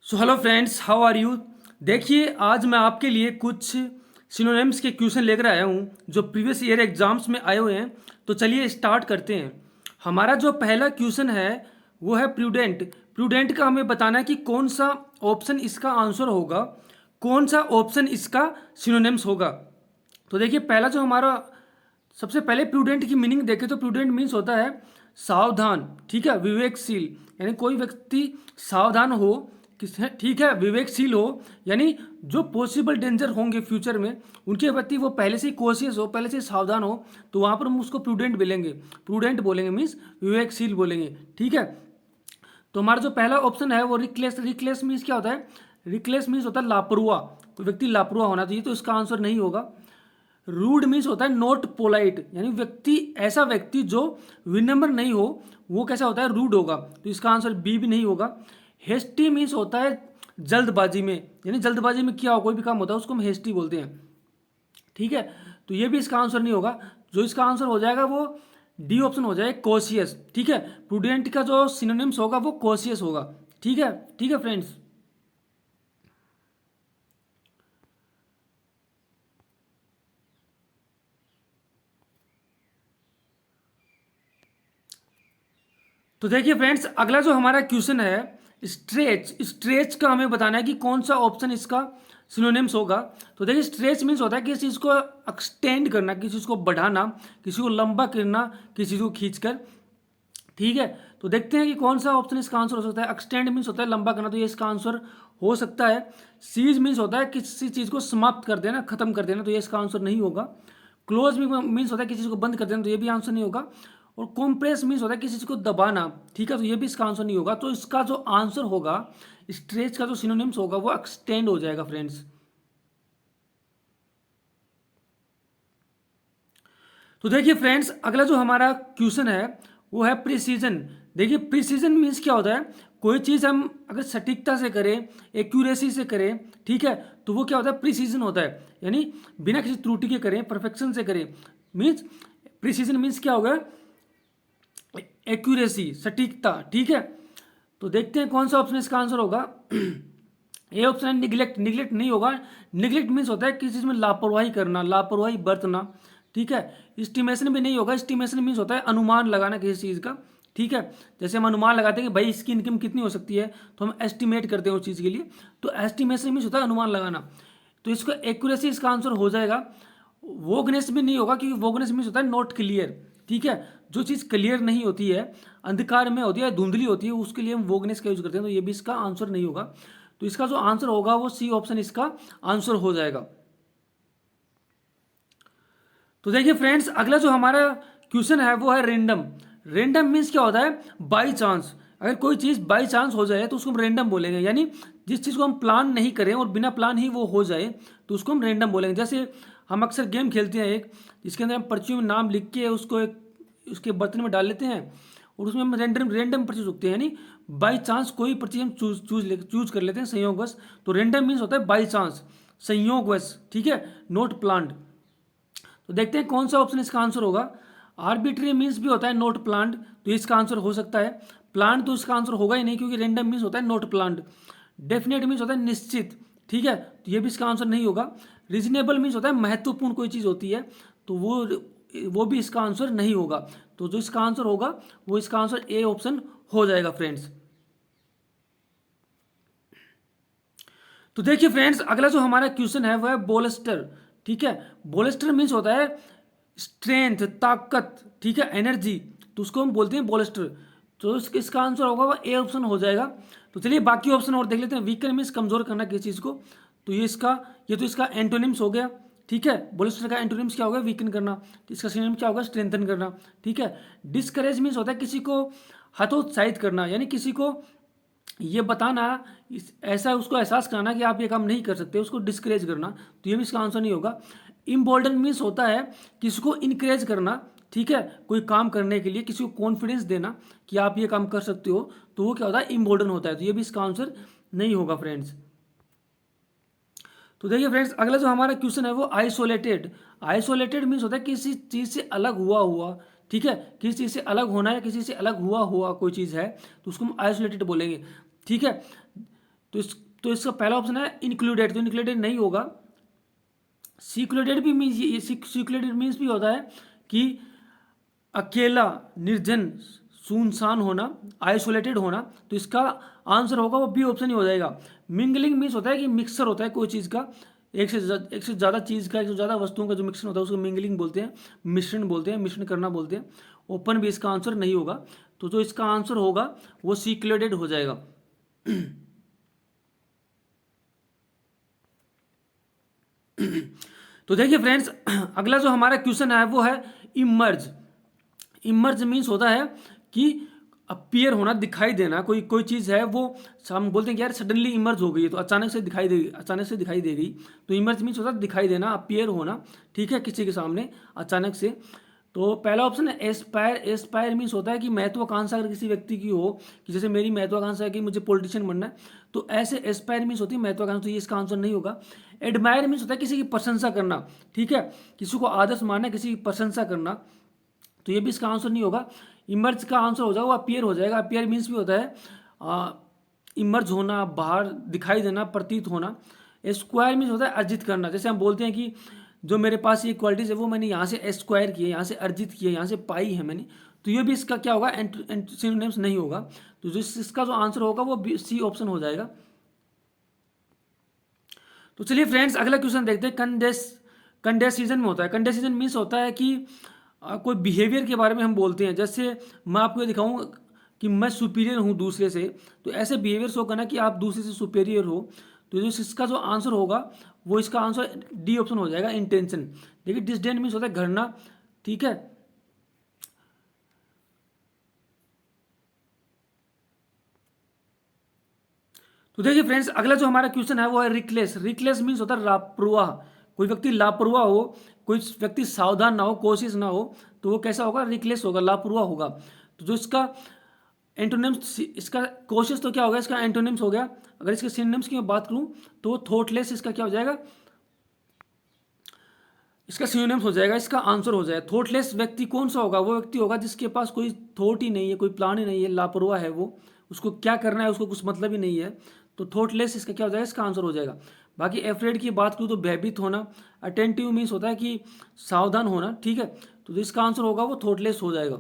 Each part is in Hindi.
So hello friends, how are you. देखिए, आज मैं आपके लिए कुछ सिनोनिम्स के क्वेश्चन लेकर आया हूँ जो प्रीवियस ईयर एग्जाम्स में आए हुए हैं। तो चलिए स्टार्ट करते हैं। हमारा जो पहला क्वेश्चन है वो है प्रूडेंट। प्रूडेंट का हमें बताना है कि कौन सा ऑप्शन इसका आंसर होगा, कौन सा ऑप्शन इसका सिनोनिम्स होगा। तो देखिए, पहला जो हमारा सबसे पहले प्रूडेंट की मीनिंग देखें तो प्रूडेंट मीन्स होता है सावधान, ठीक है, विवेकशील। यानी कोई व्यक्ति सावधान हो, किस ठीक है, विवेकशील हो, यानी जो पॉसिबल डेंजर होंगे फ्यूचर में उनके प्रति वो पहले से ही कॉशियस हो, पहले से ही सावधान हो, तो वहाँ पर हम उसको प्रूडेंट बोलेंगे। प्रूडेंट बोलेंगे मीन्स विवेकशील बोलेंगे, ठीक है। तो हमारा जो पहला ऑप्शन है वो रिकलेस। रिकलेस मीन्स क्या होता है? रिकलेस मीन्स होता है लापरवाह, कोई व्यक्ति लापरवाह होना चाहिए, तो इसका आंसर नहीं होगा। रूड मीन्स होता है नॉट पोलाइट, यानी व्यक्ति, ऐसा व्यक्ति जो विनम्र नहीं हो वो कैसा होता है? रूड होगा, तो इसका आंसर बी भी नहीं होगा। हेस्टी मीन्स होता है जल्दबाजी में, यानी जल्दबाजी में किया हो कोई भी काम होता है उसको हम हेस्टी बोलते हैं, ठीक है। तो ये भी इसका आंसर नहीं होगा। जो इसका आंसर हो जाएगा वो डी ऑप्शन हो जाएगा, कॉशियस, ठीक है। प्रूडेंट का जो सिनोनिम्स होगा वो कॉशियस होगा, ठीक है। ठीक है फ्रेंड्स। तो देखिए फ्रेंड्स, अगला जो हमारा क्वेश्चन है स्ट्रेच। स्ट्रेच का हमें बताना है कि कौन सा ऑप्शन इसका सिनोनिम्स होगा। तो देखिए, स्ट्रेच मीन्स होता है किसी चीज़ को एक्सटेंड करना, किसी चीज़ को बढ़ाना, किसी को लंबा करना, किसी चीज़ को खींचकर, ठीक है। तो देखते हैं कि कौन सा ऑप्शन इसका आंसर हो सकता है। एक्सटेंड मीन्स होता है लंबा करना, तो ये इसका आंसर हो सकता है। सीज मीन्स होता है किसी चीज़ को समाप्त कर देना, खत्म कर देना, तो ये इसका आंसर नहीं होगा। क्लोज मीन्स होता है किसी चीज़ को बंद कर देना, तो ये भी आंसर नहीं होगा। और कॉम्प्रेस मीन्स होता है किसी चीज़ को दबाना, ठीक है, तो ये भी इसका आंसर नहीं होगा। तो इसका जो आंसर होगा, स्ट्रेच का जो सिनोनिम्स होगा वो एक्सटेंड हो जाएगा फ्रेंड्स। तो देखिए फ्रेंड्स, अगला जो हमारा क्वेश्चन है वो है प्रिसीजन। देखिए, प्रिसीजन मीन्स क्या होता है? कोई चीज़ हम अगर सटीकता से करें, एक्यूरेसी से करें, ठीक है, तो वो क्या होता है? प्रिसीजन होता है, यानी बिना किसी त्रुटि के करें, परफेक्शन से करें, मीन्स प्रिसीजन मीन्स क्या होगा? एक्यूरेसी, सटीकता, ठीक है। तो देखते हैं कौन सा ऑप्शन इसका आंसर होगा। ए ऑप्शन है निगलेक्ट। निगलेक्ट नहीं होगा। निगलेक्ट मीन्स होता है किसी चीज़ में लापरवाही करना, लापरवाही बरतना, ठीक है। एस्टिमेशन भी नहीं होगा। एस्टिमेशन मीन्स होता है अनुमान लगाना किसी चीज़ का, ठीक है। जैसे हम अनुमान लगाते हैं कि भाई इसकी इनकम कितनी हो सकती है, तो हम एस्टिमेट करते हैं उस चीज़ के लिए, तो एस्टिमेशन मीन्स होता है अनुमान लगाना। तो इसको एक्यूरेसी इसका आंसर हो जाएगा। वोगनेस भी नहीं होगा, क्योंकि वोगनेस मीन्स होता है नॉट क्लियर, ठीक है। जो चीज़ क्लियर नहीं होती है, अंधकार में होती है, धुंधली होती है, उसके लिए हम वोगनेस का यूज करते हैं, तो ये भी इसका आंसर नहीं होगा। तो इसका जो आंसर होगा वो सी ऑप्शन इसका आंसर हो जाएगा। तो देखिए फ्रेंड्स, अगला जो हमारा क्वेश्चन है वो है रेंडम। रेंडम मीन्स क्या होता है? By chance. अगर कोई चीज़ बाई चांस हो जाए तो उसको हम रेंडम बोलेंगे, यानी जिस चीज़ को हम प्लान नहीं करें और बिना प्लान ही वो हो जाए तो उसको हम रेंडम बोलेंगे। जैसे हम अक्सर गेम खेलते हैं एक, जिसके अंदर हम पर्चियों में नाम लिख के उसको एक उसके बर्तन में डाल लेते हैं और उसमें हम रेंडम रेंडम पर्ची चुकते हैं, यानी बाई चांस कोई पर्ची हम चूज कर लेते हैं संयोगवश। तो रेंडम मीन्स होता है बाई चांस, संयोगवश, ठीक है, नॉट प्लान्ड। तो देखते हैं कौन सा ऑप्शन इसका आंसर होगा। आर्बिट्री मीन्स भी होता है नॉट प्लान्ड, तो इसका आंसर हो सकता है। प्लान्ड तो इसका आंसर होगा ही नहीं, क्योंकि रेंडम मीन्स होता है नॉट प्लान्ड। डेफिनेट मीन्स होता है निश्चित, ठीक है, तो ये भी इसका आंसर नहीं होगा। रीजनेबल मीन्स होता है महत्वपूर्ण कोई चीज़ होती है, तो वो भी इसका आंसर नहीं होगा। तो जो इसका आंसर होगा वो इसका आंसर ए ऑप्शन हो जाएगा फ्रेंड्स। तो देखिए फ्रेंड्स, अगला जो हमारा क्वेश्चन है वो है बोलस्टर, ठीक है। बोलस्टर मीन्स होता है स्ट्रेंथ, ताकत, ठीक है, एनर्जी, तो उसको हम बोलते हैं बोलस्टर। तो इसका आंसर होगा वो ए ऑप्शन हो जाएगा। तो चलिए बाकी ऑप्शन और देख लेते हैं। वीकन मीन्स कमजोर करना किसी चीज़ को, तो ये तो इसका एंटोनिम्स हो गया, ठीक है। बोलस्टर का एंटोनिम्स क्या होगा? वीकन करना। तो इसका सिनोनिम क्या होगा? स्ट्रेंथन करना, ठीक है। डिस्करेज मीन्स होता है किसी को हतोत्साहित करना, यानी किसी को ये बताना, ऐसा उसको एहसास कराना कि आप ये काम नहीं कर सकते, उसको डिस्करेज करना, तो ये भी इसका आंसर नहीं होगा। इम्बोल्डन मीन्स होता है किसी को इनकरेज करना, ठीक है, कोई काम करने के लिए किसी को कॉन्फिडेंस देना कि आप ये काम कर सकते हो, तो वो क्या होता है? इम्बोल्डन होता है, तो ये भी इसका आंसर नहीं होगा फ्रेंड्स। तो देखिए फ्रेंड्स, अगला जो हमारा क्वेश्चन है वो आइसोलेटेड। आइसोलेटेड मीन्स होता है किसी चीज़ से अलग हुआ हुआ, ठीक है, किसी चीज़ से अलग होना या किसी से अलग हुआ हुआ कोई चीज़ है तो उसको हम आइसोलेटेड बोलेंगे, ठीक है। तो इसका पहला ऑप्शन है इंक्लूडेड, तो इंक्लूडेड नहीं होगा। सिक्लूडेड भी मीन्स, सिक्लूडेड मीन्स भी होता है कि अकेला, निर्जन, सुनसान होना, आइसोलेटेड होना। तो इसका आंसर होगा वो बी ऑप्शन ही हो जाएगा। मिंगलिंग मीन्स होता है कि मिक्सर होता है कोई चीज़ का, एक से ज़्यादा चीज़ का, एक से ज़्यादा वस्तुओं का जो मिक्सर होता है उसको मिंगलिंग बोलते हैं, मिश्रण बोलते हैं, मिश्रण करना बोलते हैं। ओपन भी इसका आंसर नहीं होगा। तो जो इसका आंसर होगा वो सिक्लूडेड हो जाएगा। तो देखिए फ्रेंड्स, अगला जो हमारा क्वेश्चन है वो है इमर्ज। इमर्ज मीन्स होता है कि अपीयर होना, दिखाई देना। कोई कोई चीज़ है वो हम बोलते हैं कि यार सडनली इमर्ज हो गई है, तो अचानक से दिखाई देगी, अचानक से दिखाई देगी। तो इमर्ज मीन्स होता है दिखाई देना, अपीयर होना, ठीक है, किसी के सामने अचानक से। तो पहला ऑप्शन है एस्पायर। एस्पायर मीन्स होता है कि महत्वाकांक्षा अगर किसी व्यक्ति की हो, कि जैसे मेरी महत्वाकांक्षा है कि मुझे पॉलिटिशियन बनना है, तो ऐसे एस्पायर मीन्स होती है महत्वाकांक्षा। तो ये इसका आंसर नहीं होगा। एडमायर मीन्स होता है किसी की प्रशंसा करना, ठीक है, किसी को आदर्श मानना, किसी की प्रशंसा करना। तो ये भी इसका आंसर नहीं होगा। इमर्ज का आंसर हो जाएगा वो अपीयर हो जाएगा। अपीयर मीन्स भी होता है इमर्ज होना, बाहर दिखाई देना, प्रतीत होना। स्क्वायर मीन्स होता है अर्जित करना। जैसे हम बोलते हैं कि जो मेरे पास ये क्वालिटीज़ है वो मैंने यहाँ से स्क्वायर की है, यहाँ से अर्जित की है, यहाँ से पाई है मैंने। तो ये भी इसका क्या होगा, सिनोनिम्स नहीं होगा। तो इसका जो आंसर होगा वो सी ऑप्शन हो जाएगा। तो चलिए फ्रेंड्स, अगला क्वेश्चन देखते हैं। कंडेसिजन में होता है, कंडेसिजन मीन्स होता है कि कोई बिहेवियर के बारे में हम बोलते हैं। जैसे मैं आपको ये दिखाऊँ कि मैं सुपीरियर हूँ दूसरे से, तो ऐसे बिहेवियर शो करना कि आप दूसरे से सुपीरियर हो। तो जो इसका जो आंसर होगा वो इसका आंसर डी ऑप्शन हो जाएगा, इंटेंशन। देखिए डिसडेन मीन्स होता है घरना, ठीक है। तो देखिए फ्रेंड्स, अगला जो हमारा क्वेश्चन है वो है रिकलेस। रिकलेस मीन्स होता है लापरवाह। कोई व्यक्ति लापरवाह हो, कोई व्यक्ति सावधान ना हो, कोशिश ना हो, तो वो कैसा होगा, रिकलेस होगा, लापरवाह होगा। तो जो इसका एंटोनिम्स, इसका कोशिश तो क्या होगा, इसका एंटोनिम्स हो गया। अगर इसके सिनोनिम्स की मैं बात करूं तो थॉटलेस इसका क्या हो जाएगा, इसका सिनोनिम्स हो जाएगा, इसका आंसर हो जाएगा। थॉटलेस व्यक्ति कौन सा होगा, वो व्यक्ति होगा जिसके पास कोई थॉट ही नहीं है, कोई प्लान ही नहीं है, लापरवाह है वो, उसको क्या करना है उसको कुछ मतलब ही नहीं है। तो थॉटलेस इसका क्या हो जाएगा, इसका आंसर हो जाएगा। बाकी एफ्रेड की बात करूँ तो भयभीत होना। अटेंटिव मीन्स होता है कि सावधान होना, ठीक है। तो इसका आंसर होगा वो थॉटलेस हो जाएगा।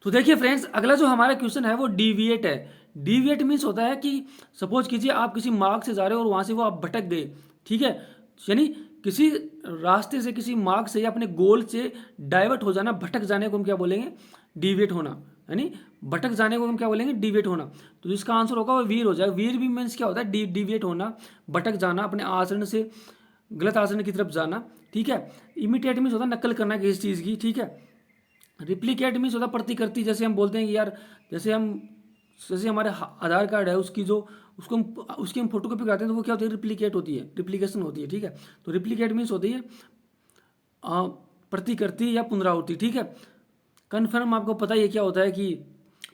तो देखिए फ्रेंड्स, अगला जो हमारा क्वेश्चन है वो डिविएट है। डिविएट मीन्स होता है कि सपोज कीजिए आप किसी मार्ग से जा रहे हो और वहां से वो आप भटक गए, ठीक है, यानी किसी रास्ते से, किसी मार्ग से या अपने गोल से डाइवर्ट हो जाना, भटक जाने को हम क्या बोलेंगे, डिविएट होना। यानी भटक जाने को हम क्या बोलेंगे, डिविएट होना। तो जिसका आंसर होगा वो वीर हो जाएगा। वीर भी मीन्स क्या होता है, डिविएट होना, भटक जाना, अपने आचरण से गलत आचरण की तरफ जाना, ठीक है। इमिटेट मीन्स होता है नकल करना किसी चीज़ की, ठीक है। रिप्लिकेट मीन्स होता है प्रतिकृति। जैसे हम बोलते हैं कि यार, जैसे हमारे आधार कार्ड है उसकी जो उसकी हम फोटो कॉपी कराते हैं तो वो क्या होती है, रिप्लिकेट होती है, रिप्लिकेशन होती है, ठीक है। तो रिप्लिकेट मीन्स होती है प्रतिकृति या पुनरावृत्ति, ठीक है। कन्फर्म आपको पता ही है क्या होता है कि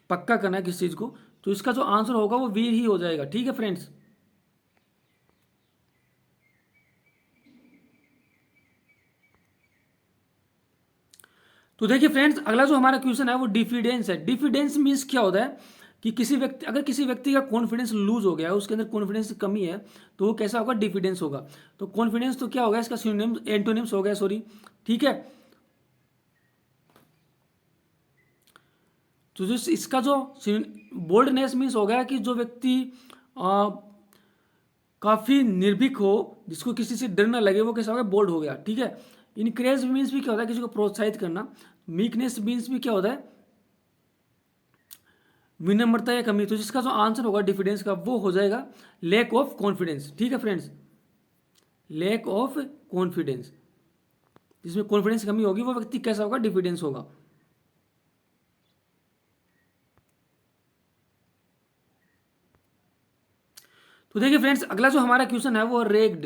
पक्का करना है किस चीज़ को। तो इसका जो आंसर होगा वो वीर ही हो जाएगा, ठीक है फ्रेंड्स। तो देखिए फ्रेंड्स, अगला जो हमारा क्वेश्चन है वो डिफिडेंस है। डिफिडेंस मीन्स क्या होता है कि किसी व्यक्ति का कॉन्फिडेंस लूज हो गया है, उसके अंदर कॉन्फिडेंस की कमी है, तो वो कैसा होगा, डिफिडेंस होगा। तो कॉन्फिडेंस तो क्या होगा, इसका सिनोनिम एंटोनिम्स हो गया, सॉरी, ठीक है। तो जो इसका जो बोल्डनेस मीन्स हो गया कि जो व्यक्ति काफ़ी निर्भीक हो, जिसको किसी से डर ना लगे, वो कैसा हो गया, बोल्ड हो गया, ठीक है। इनक्रेज मीन्स भी क्या होता है, किसी को प्रोत्साहित करना। मीकनेस मीन्स भी क्या होता है, विनम्रता या कमी। तो जिसका जो आंसर होगा डिफिडेंस का वो हो जाएगा लैक ऑफ कॉन्फिडेंस, ठीक है फ्रेंड्स। लैक ऑफ कॉन्फिडेंस, जिसमें कॉन्फिडेंस की कमी होगी वो व्यक्ति कैसा होगा, डिफिडेंस होगा। तो देखिए फ्रेंड्स, अगला जो हमारा क्वेश्चन है वो रेग्ड।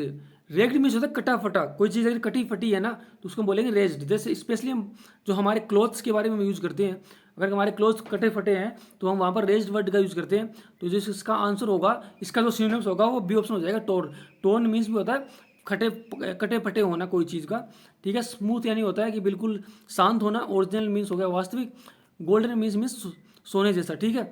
रेग्ड मीन्स होता है कटा फटा। कोई चीज़ अगर कटी फटी है ना तो उसको बोलेंगे रेज्ड। जैसे स्पेशली हम जो हमारे क्लोथ्स के बारे में यूज़ करते हैं, अगर हमारे क्लोथ्स कटे फटे हैं तो हम वहाँ पर रेज्ड वर्ड का यूज़ करते हैं। तो जो इसका आंसर होगा, इसका जो सिनोनिम्स होगा वो बी ऑप्शन हो जाएगा, टोन। टोन मीन्स भी होता है कटे फटे होना कोई चीज़ का, ठीक है। स्मूथ यानी होता है कि बिल्कुल शांत होना। ओरिजिनल मीन्स हो गया वास्तविक। गोल्डन मीन्स सोने जैसा, ठीक है।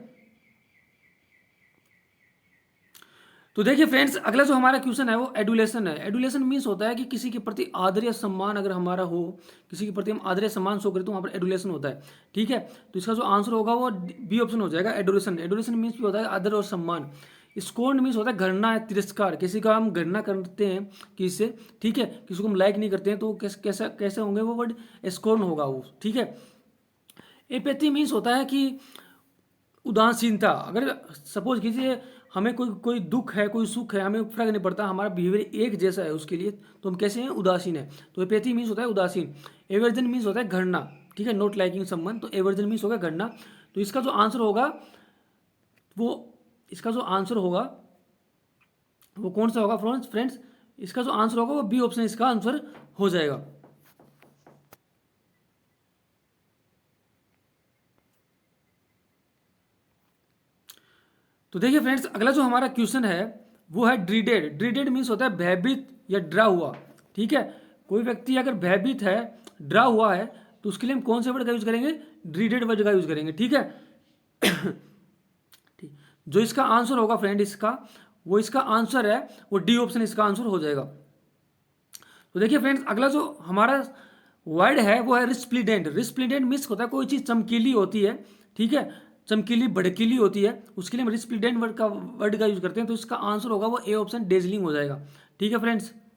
तो देखिए फ्रेंड्स, अगला जो हमारा क्वेश्चन है वो एडुलेशन है। एडुलेशन मीन्स होता है कि किसी के प्रति आदर या सम्मान अगर हमारा हो, किसी के प्रति हम आदर या सम्मान शो करें तो वहाँ पर एडुलेशन होता है। ठीक है, तो इसका जो आंसर होगा वो बी ऑप्शन हो जाएगा, एडुलेशन। एडुलेशन मीन्स भी होता है आदर और सम्मान। स्कोर्न मीन्स होता है घृणा या तिरस्कार, किसी का हम घृणा करते हैं किससे, ठीक है, किसी को हम लाइक नहीं करते हैं तो कैसे कैसे कैसे होंगे वो वर्ड, स्कोर्न होगा वो। ठीक है, एपैथी मीन्स होता है कि उदासीनता। अगर सपोज कीजिए हमें कोई कोई दुख है, कोई सुख है, हमें फर्क नहीं पड़ता, हमारा बिहेवियर एक जैसा है उसके लिए, तो हम कैसे हैं, उदासीन है। तो एपैथी मीन्स होता है उदासीन। एवर्जन मीन्स होता है घृणा, ठीक है, नॉट लाइकिंग समवन, तो एवर्जन मीन्स होगा घृणा। तो इसका जो आंसर होगा वो, इसका जो आंसर होगा वो कौन सा होगा फ्रेंड्स, इसका जो आंसर होगा वो बी ऑप्शन इसका आंसर हो जाएगा। तो देखिए फ्रेंड्स, अगला जो हमारा क्वेश्चन है वो है ड्रीडेड। ड्रीडेड मीन्स होता है भयभीत या डरा हुआ। ठीक है, कोई व्यक्ति अगर भयभीत है, डरा हुआ है, तो उसके लिए हम कौन से वर्ड का यूज करेंगे, ड्रीडेड वर्ड का यूज करेंगे। ठीक है, ठीक, जो इसका आंसर होगा फ्रेंड इसका, वो इसका आंसर है वो डी ऑप्शन इसका आंसर हो जाएगा। तो देखिए फ्रेंड्स, अगला जो हमारा वर्ड है वो है रिस्प्लीडेंट। रिस्प्लीडेंट मीन्स होता है कोई चीज़ चमकीली होती है, ठीक है, चमकीली भड़कीली होती है, उसके लिए हम रिस्प्लीडेंट वर्ड का यूज करते हैं। तो इसका आंसर होगा वो ए ऑप्शन, डेजलिंग हो जाएगा। ठीक है फ्रेंड्स।